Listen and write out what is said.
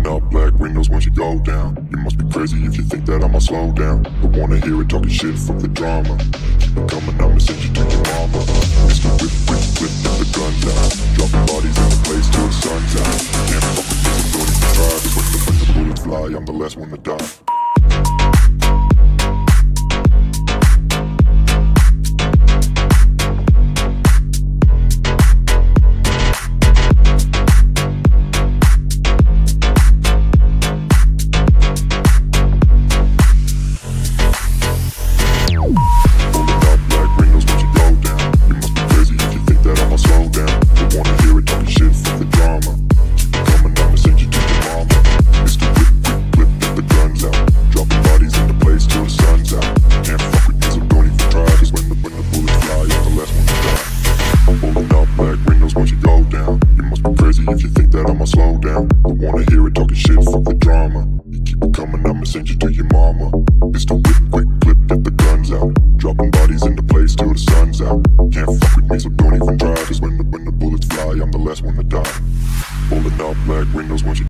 Rolling up black windows once you go down. You must be crazy if you think that I'ma slow down. But wanna hear it talking shit, fuck the drama. Keep it coming, I'ma send you to your mama. Mr. Whip, whip, whip, get the guns out. Dropping bodies in the place till the sun's out. Can't fuck with me, so don't even try. Cause when the bullets fly, I'm the last one to die. If you think that I'ma slow down, I wanna hear it talking shit, fuck the drama. You keep it coming, I'ma send you to your mama. Mr. Whip, quick clip, get the guns out. Dropping bodies in the place till the sun's out. Can't fuck with me, so don't even try. Cause when the bullets fly, I'm the last one to die. Rolling up black windows once you